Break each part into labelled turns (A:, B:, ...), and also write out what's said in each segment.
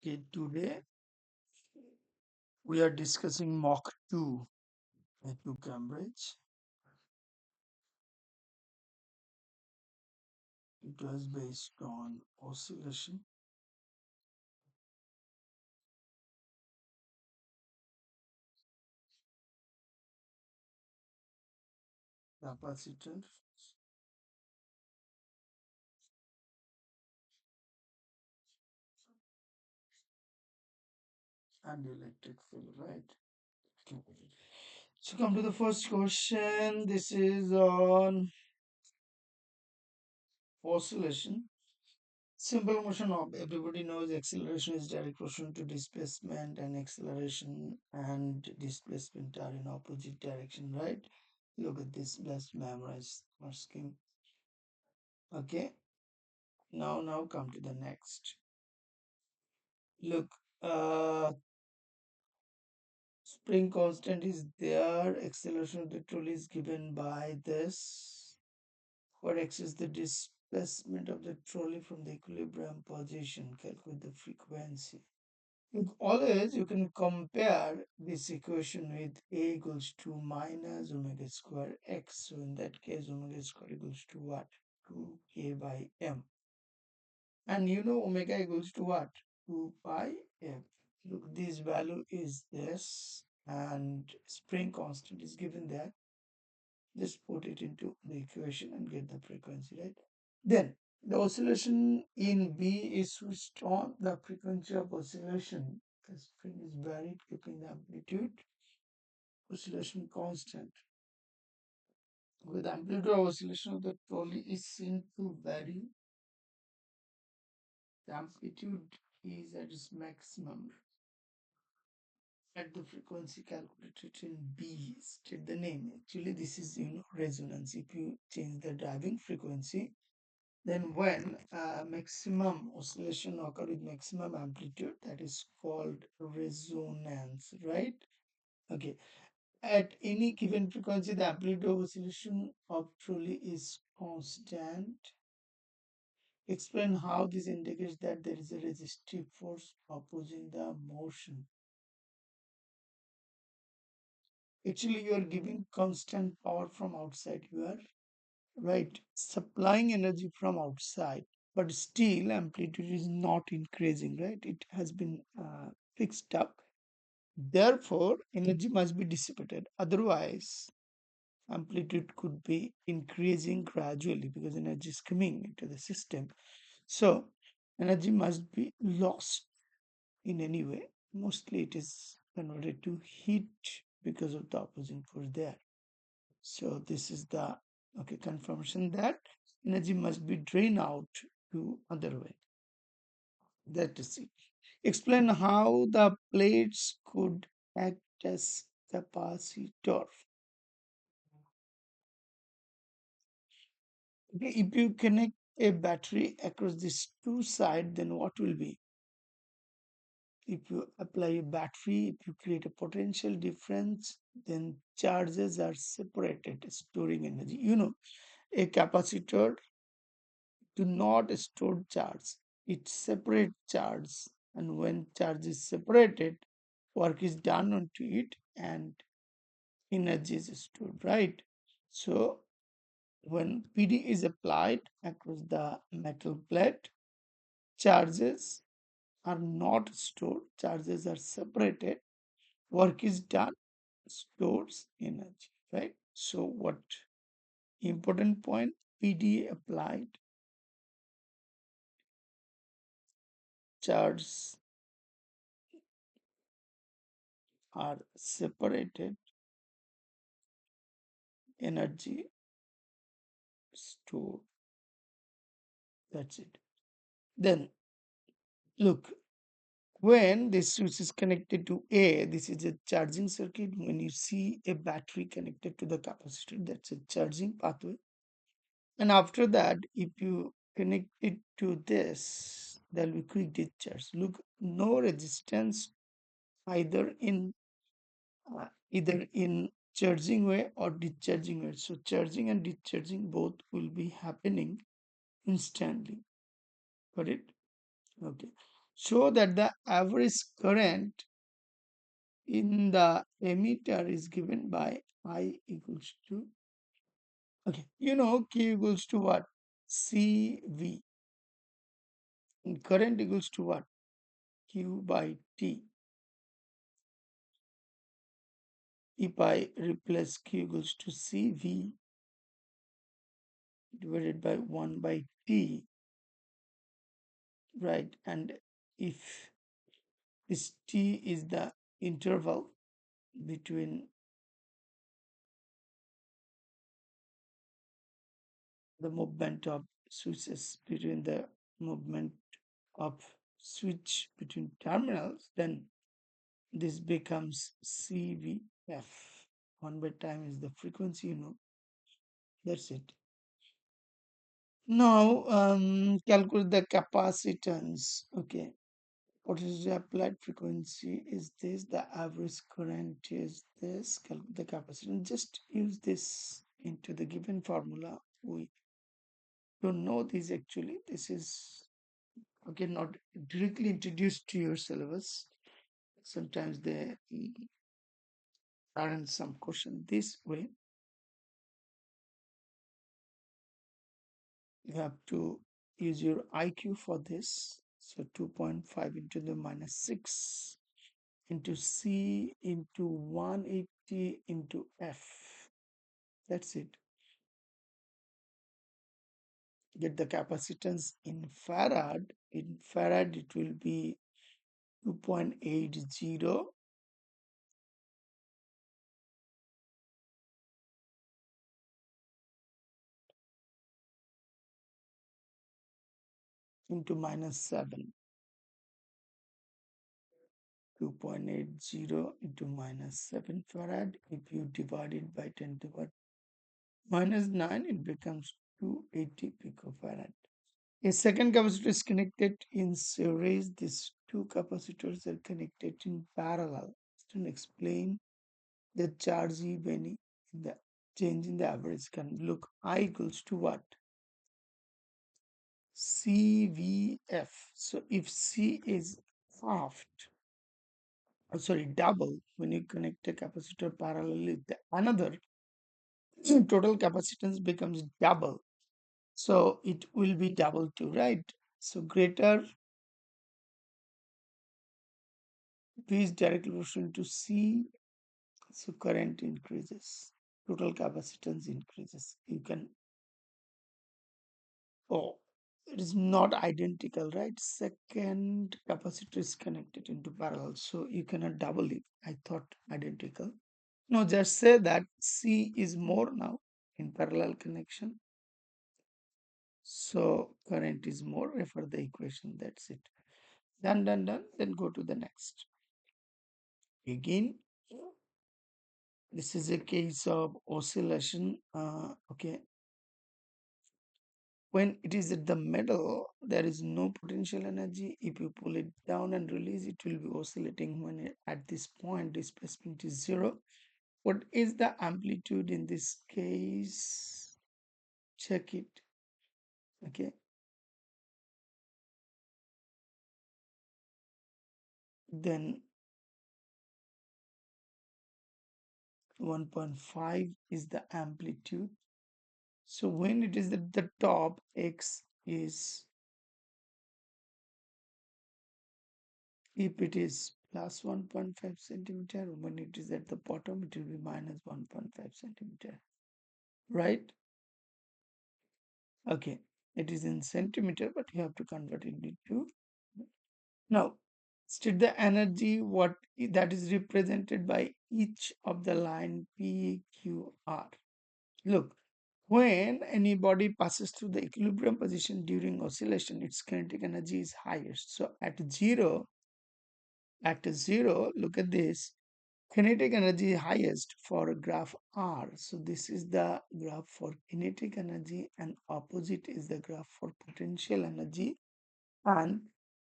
A: Okay, today we are discussing Mock 2 at U Cambridge. It was based on oscillation, capacitor, and electric field, right? Okay. So come to the first question. This is on oscillation. Simple motion of everybody knows acceleration is direct proportional to displacement, and acceleration and displacement are in opposite direction, right? Look at this. Let's memorize our scheme. Okay. Now come to the next. Look, spring constant is there. Acceleration of the trolley is given by this. What x is the displacement of the trolley from the equilibrium position? Calculate the frequency. Look, always you can compare this equation with a equals to minus omega square x. So in that case, omega square equals to what? 2k by m. And you know omega equals to what? 2 pi f. Look, this value is this, and spring constant is given there. Just put it into the equation and get the frequency, right? Then the oscillation in B is switched on. The frequency of oscillation, the spring is varied, keeping the amplitude oscillation constant. With amplitude of oscillation of the trolley is seen to vary, the amplitude is at its maximum at the frequency calculated in B. State the name. Actually, this is resonance. If you change the driving frequency, then when maximum oscillation occur with maximum amplitude, that is called resonance, right? Okay. At any given frequency, the amplitude of oscillation of trolley is constant. Explain how this indicates that there is a resistive force opposing the motion. Actually, you are giving constant power from outside. You are right supplying energy from outside, but still amplitude is not increasing. Right, it has been fixed up. Therefore, energy must be dissipated. Otherwise, amplitude could be increasing gradually because energy is coming into the system. So, energy must be lost in any way. Mostly, it is converted to heat because of the opposing force there. So this is the confirmation that energy must be drained out to other way. That is it. Explain how the plates could act as capacitor. Okay, if you connect a battery across these two sides, then what will be? If you apply a battery, if you create a potential difference, then charges are separated, storing energy. A capacitor do not store charge. It separates charge, and when charge is separated, work is done onto it and energy is stored, right? So when PD is applied across the metal plate, charges are not stored, charges are separated, work is done, stores energy, right? So what important point? PD applied, charges are separated, energy stored. That's it. Then look, when this switch is connected to A, this is a charging circuit. When you see a battery connected to the capacitor, that's a charging pathway. And after that, if you connect it to this, there will be quick discharge. Look, no resistance either in charging way or discharging way. So charging and discharging both will be happening instantly. Got it? Okay. Show that the average current in the emitter is given by I equals to, okay, Q equals to what? CV. And current equals to what? Q by T. If I replace Q equals to CV divided by 1 by T, right? And if this T is the interval between the movement of switches, between the movement of switch between terminals, then this becomes CVF. 1 by time is the frequency, that's it. Now, calculate the capacitance. Okay, what is the applied frequency is this, the average current is this, calculate the capacitance. Just use this into the given formula. We don't know this actually. This is, okay, not directly introduced to your syllabus. Sometimes they aren't some question this way. You have to use your IQ for this. So 2.5 into the minus 6 into C into 180 into F. That's it. Get the capacitance in farad. In farad, it will be 2.80 into minus 7. 2.80 into minus 7 farad. If you divide it by 10 to the power minus 9, it becomes 280 picofarad. A second capacitor is connected in series. These two capacitors are connected in parallel. To explain the charge even in the change in the average current. Look, I equals to what? CVF. So if C is halved, sorry, double, when you connect a capacitor parallelly, the another total capacitance becomes double. So it will be double too, right? So greater V is directly proportional to C. So current increases, total capacitance increases. You can, oh, it is not identical, right? Second capacitor is connected into parallel, so you cannot double it. I thought identical. No, just say that C is more now in parallel connection. So current is more. Refer the equation. That's it. Done, done, done. Then go to the next. Again, this is a case of oscillation. Okay, when it is at the middle, there is no potential energy. If you pull it down and release, it will be oscillating. When at this point displacement is 0. What is the amplitude in this case? Check it. Okay, then 1.5 is the amplitude. So when it is at the top, x is, if it is plus 1.5 centimeter, when it is at the bottom, it will be minus 1.5 centimeter, right? Okay, it is in centimeter, but you have to convert it into. Now, state the energy what that is represented by each of the line P, Q, R. Look, when any body passes through the equilibrium position during oscillation, its kinetic energy is highest. So at zero, look at this. Kinetic energy highest for graph R. So this is the graph for kinetic energy and opposite is the graph for potential energy, and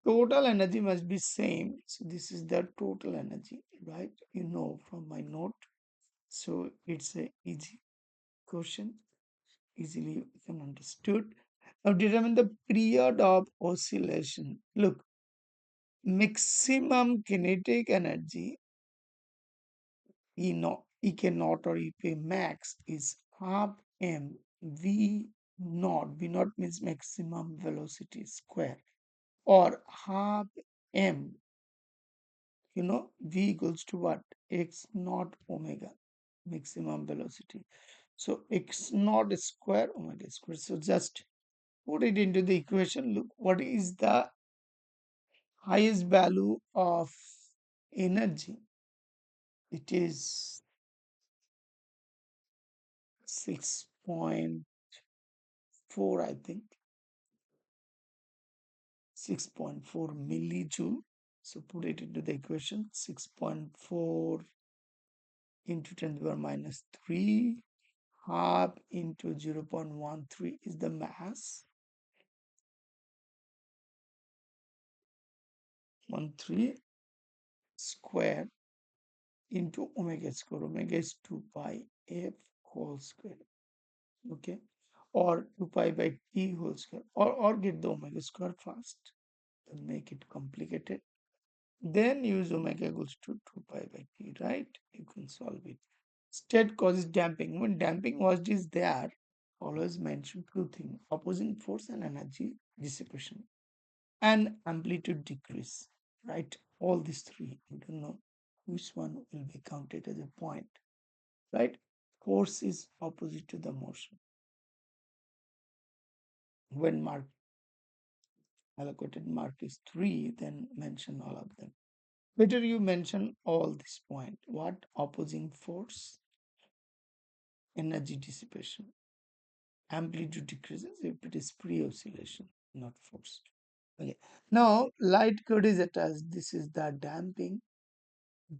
A: total energy must be same. So this is the total energy, right? You know from my note. So it's a easy question, easily you can understood. Now determine the period of oscillation. Look, maximum kinetic energy E naught or EP max is half m v naught. V naught means maximum velocity square, or half m, v equals to what? X naught omega, maximum velocity. So x naught square omega square. So just put it into the equation. Look, what is the highest value of energy? It is 6.4, I think. 6.4 millijoule. So put it into the equation. 6.4 into 10 to the power minus 3, half into 0.13 is the mass. 13 square into omega square. Omega is 2 pi f whole square. Okay. Or 2 pi by t whole square. Or get the omega square first. Don't make it complicated. Then use omega equals to 2 pi by t, right? You can solve it. State causes damping. When damping was is there, always mention two things: opposing force and energy dissipation, and amplitude decrease, right? All these three. You don't know which one will be counted as a point, right? Force is opposite to the motion. When mark allocated mark is 3, then mention all of them. Better you mention all this point. What? Opposing force, energy dissipation. Amplitude decreases if it is pre-oscillation, not forced. Okay. Now light code is attached. This is the damping.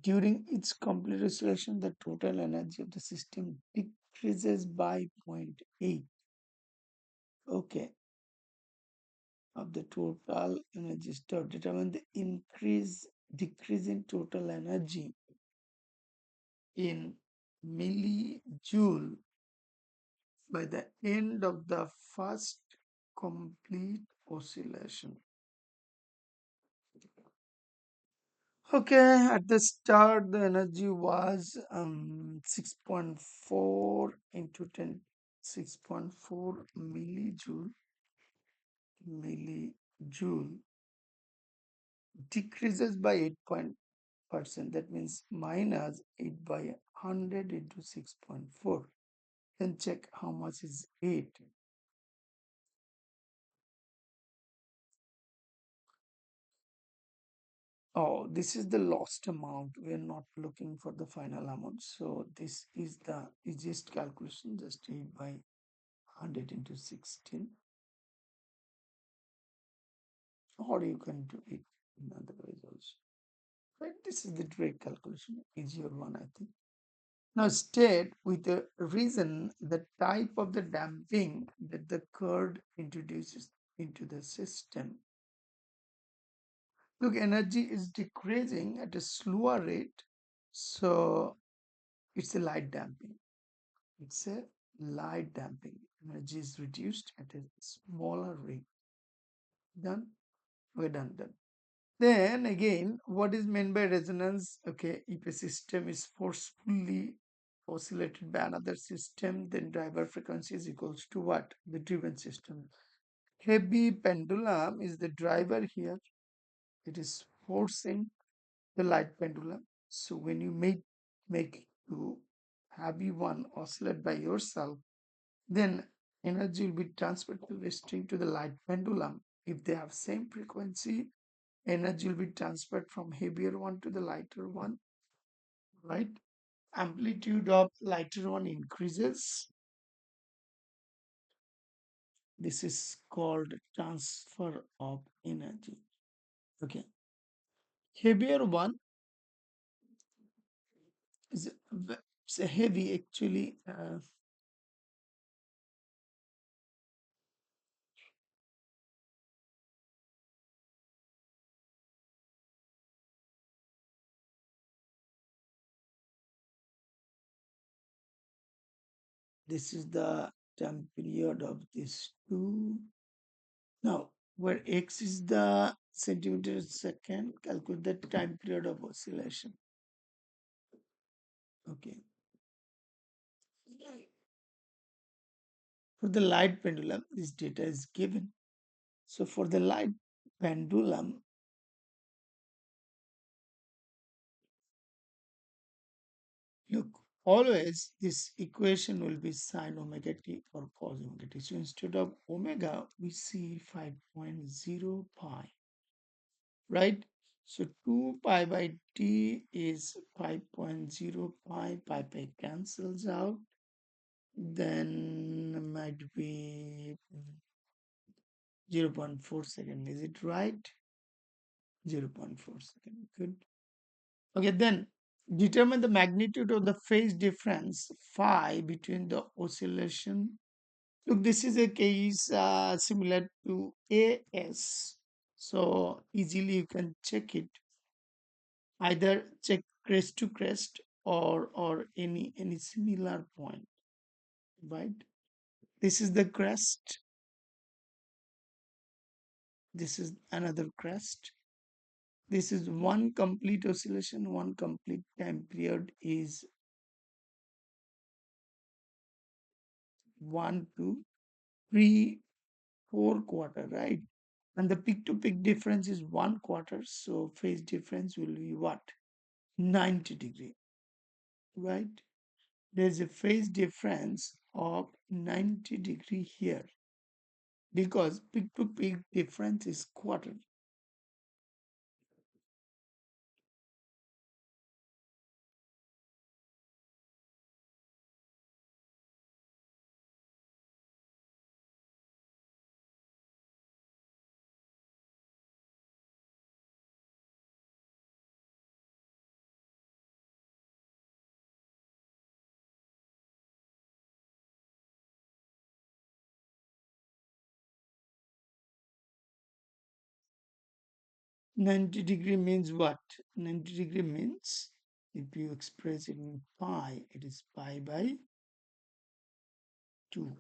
A: During its complete oscillation, the total energy of the system decreases by zero point 0.8. Okay. Of the total energy stored. Determine the decrease in total energy in millijoule by the end of the first complete oscillation. Okay, at the start the energy was 6.4 into 10 6.4 millijoule decreases by 8%. That means minus 8 by 100 into 6.4. Then check how much is 8. Oh, this is the lost amount. We are not looking for the final amount. So this is the easiest calculation. Just 8 by 100 into 16. Or you can do it in other ways also. Right? This is the direct calculation. Easier one, I think. Now state with the reason the type of the damping that the curve introduces into the system. Look, energy is decreasing at a slower rate. So it's a light damping. It's a light damping. Energy is reduced at a smaller rate. Done? We're done. Then again, what is meant by resonance? Okay, if a system is forcefully oscillated by another system, then driver frequency is equals to what? The driven system. Heavy pendulum is the driver here. It is forcing the light pendulum. So when you make you heavy one oscillate by yourself, then energy will be transferred to the string to the light pendulum. If they have same frequency, energy will be transferred from heavier one to the lighter one, right? Amplitude of lighter one increases. This is called transfer of energy. Okay. Heavier one is heavy actually. This is the time period of these two. Now, where x is the centimeter a second. Calculate the time period of oscillation. Okay. For the light pendulum, this data is given. So for the light pendulum, look, always this equation will be sine omega t or cos omega t. So instead of omega, we see 5.0 pi, right? So 2 pi by t is 5.0 pi, pi cancels out. Then might be 0.4 second. Is it right? 0.4 second. Good. Okay, then determine the magnitude of the phase difference phi between the oscillation. Look, this is a case similar to AS. So easily you can check it. Either check crest to crest or any similar point, right? This is the crest. This is another crest. This is one complete oscillation, one complete time period is 1, 2, 3, 4 quarter, right? And the peak to peak difference is 1 quarter. So phase difference will be what? 90 degree, right? There's a phase difference of 90 degree here because peak to peak difference is quarter. Ninety-degree means what? 90 degree means if you express it in pi, it is pi by 2.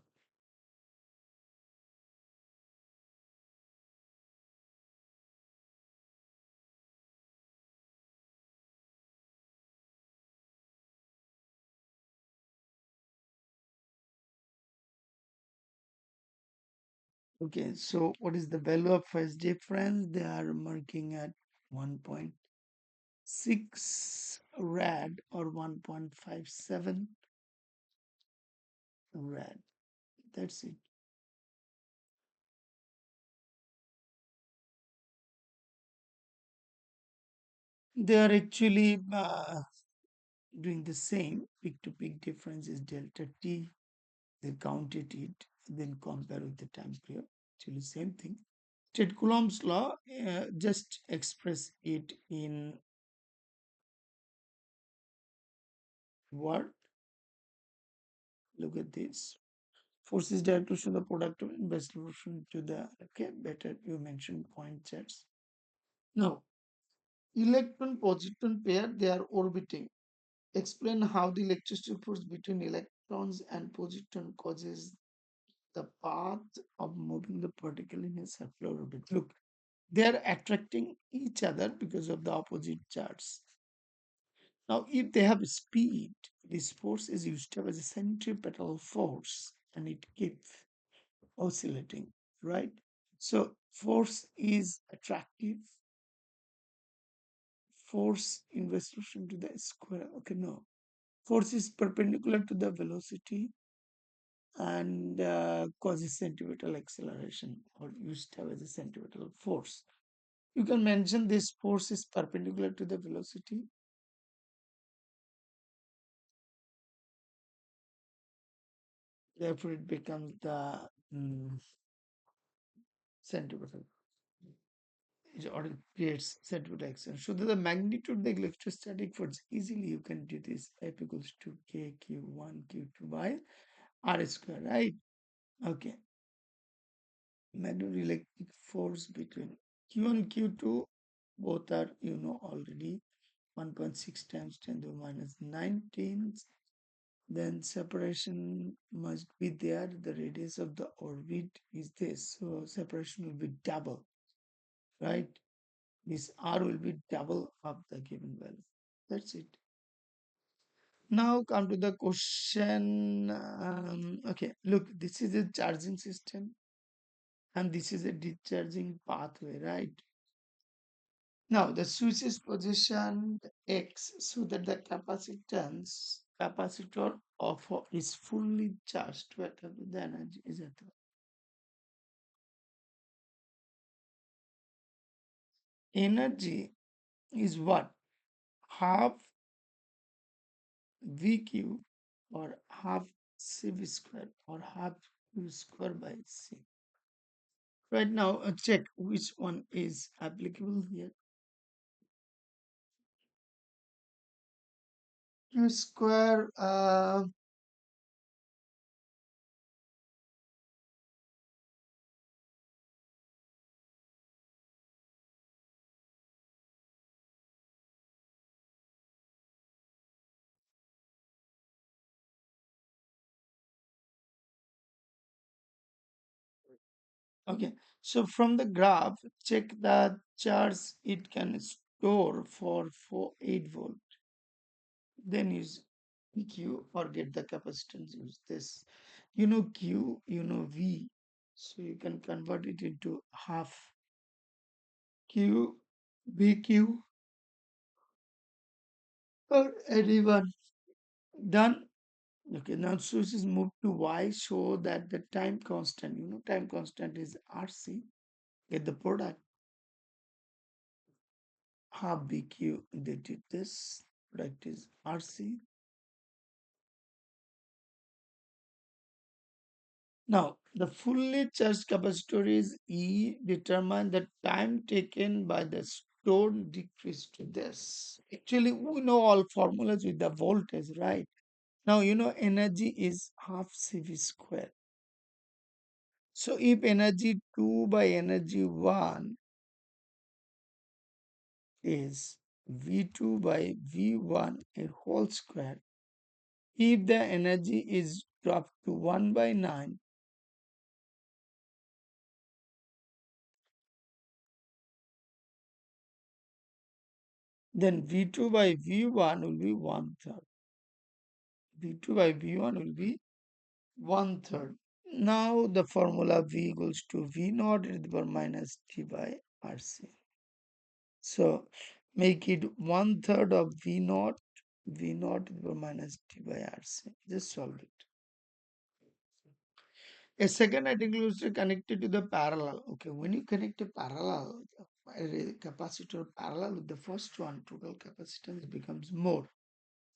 A: Okay, so what is the value of phase difference? They are marking at 1.6 rad or 1.57 rad. That's it. They are actually doing the same. Peak to peak difference is delta t. They counted it, then compare with the time period. Actually, same thing. Ted Coulomb's law, just express it in word. Look at this. Force is directly to the product of inverse proportion to the, okay, better you mentioned point charts. Now, electron positron pair, they are orbiting. Explain how the electricity force between electrons and positron causes the path of moving the particle in a circular orbit. Look, they are attracting each other because of the opposite charges. Now, if they have speed, this force is used up as a centripetal force and it keeps oscillating, right? So, force is attractive, force inverse proportion to the square. Okay, no. Force is perpendicular to the velocity and causes centripetal acceleration or used up as a centripetal force. You can mention this force is perpendicular to the velocity. Therefore, it becomes the centripetal or it creates centripetal acceleration. So that the magnitude of the electrostatic force easily you can do this F equals to K Q1 Q2 by R square, right? Okay. Magnitude electric force between Q1 Q2 both are already 1.6 times 10 to the minus 19 then separation must be there. The radius of the orbit is this, so separation will be double, right? This r will be double of the given value. That's it. Now come to the question. Okay, look, this is a charging system and this is a discharging pathway, right? Now the switch is positioned X so that the capacitor of is fully charged wherever the energy is at. Energy is what? Half VQ or half CV square or half Q square by C. Right now, check which one is applicable here. Q square, okay. So from the graph, check the charge it can store for 8 volt. Then use PQ or get the capacitance. Use this. You know Q, you know V. So you can convert it into half Q, VQ, or anyone. Done. Okay, now switches move to Y, show that the time constant, time constant is RC. Get the product, half BQ, they did this, product is RC. Now, the fully charged capacitor is E, determine the time taken by the stored decrease to this. Actually, we know all formulas with the voltage, right? Now, energy is half CV square. So, if energy 2 by energy 1 is V2 by V1 a whole square. If the energy is dropped to 1 by 9, then V2 by V1 will be 1/3. V2 by V1 will be 1/3. Now the formula V equals to V naught e to the power minus T by RC. So make it 1/3 of V naught e to the power minus T by RC. Just solve it. A second article connected to the parallel. Okay, when you connect a parallel, a capacitor parallel with the first one, total capacitance becomes more.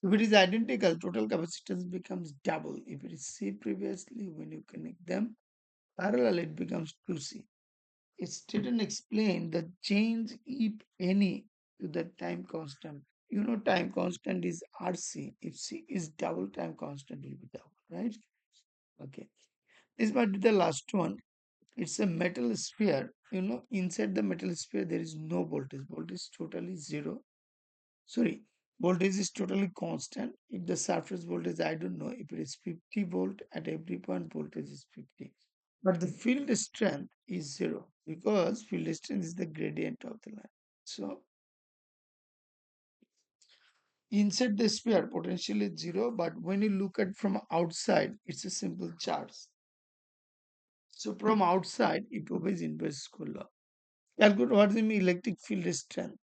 A: If it is identical, total capacitance becomes double. If it is C previously, when you connect them parallel, it becomes 2C. It didn't explain the change, if any, to the time constant. Time constant is RC. If C is double, time constant will be double, right? Okay. This might be the last one. It's a metal sphere. Inside the metal sphere, there is no voltage. Voltage is totally zero. Sorry, voltage is totally constant. If the surface voltage, I don't know, if it is 50 volt at every point, voltage is 50. But the field strength is zero because field strength is the gradient of the line. So inside the sphere, potential is zero. But when you look at from outside, it's a simple charge. So from outside, it obeys inverse square law. Calculate what is the electric field strength.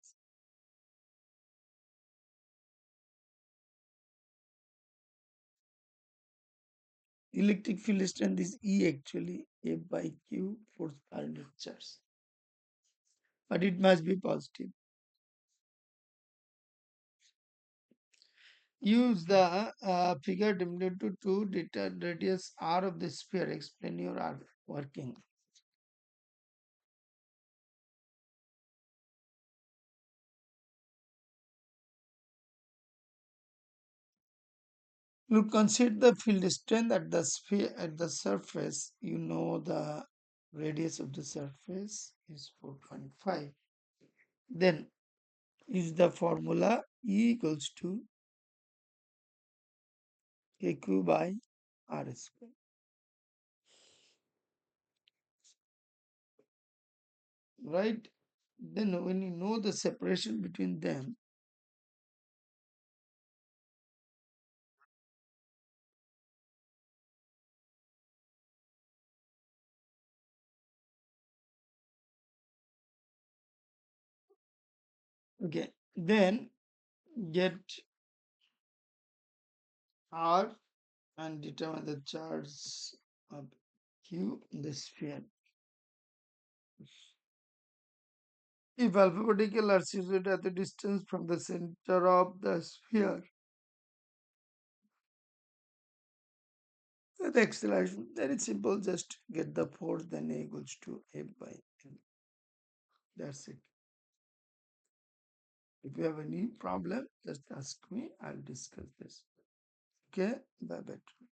A: Electric field strength is E actually, A by Q, force per unit charge. But it must be positive. Use the figure diminutive to determine radius R of the sphere. Explain your R working. You consider the field strength at the sphere at the surface. You know the radius of the surface is 4.5. Then is the formula E equals to KQ by R square. Right? Then when you know the separation between them, okay, then get R and determine the charge of Q in the sphere. If alphabetical are situated at the distance from the center of the sphere, the acceleration, very simple, just get the force, then A equals to F by L. That's it. If you have any problem, just ask me, I'll discuss this. Okay, bye bye.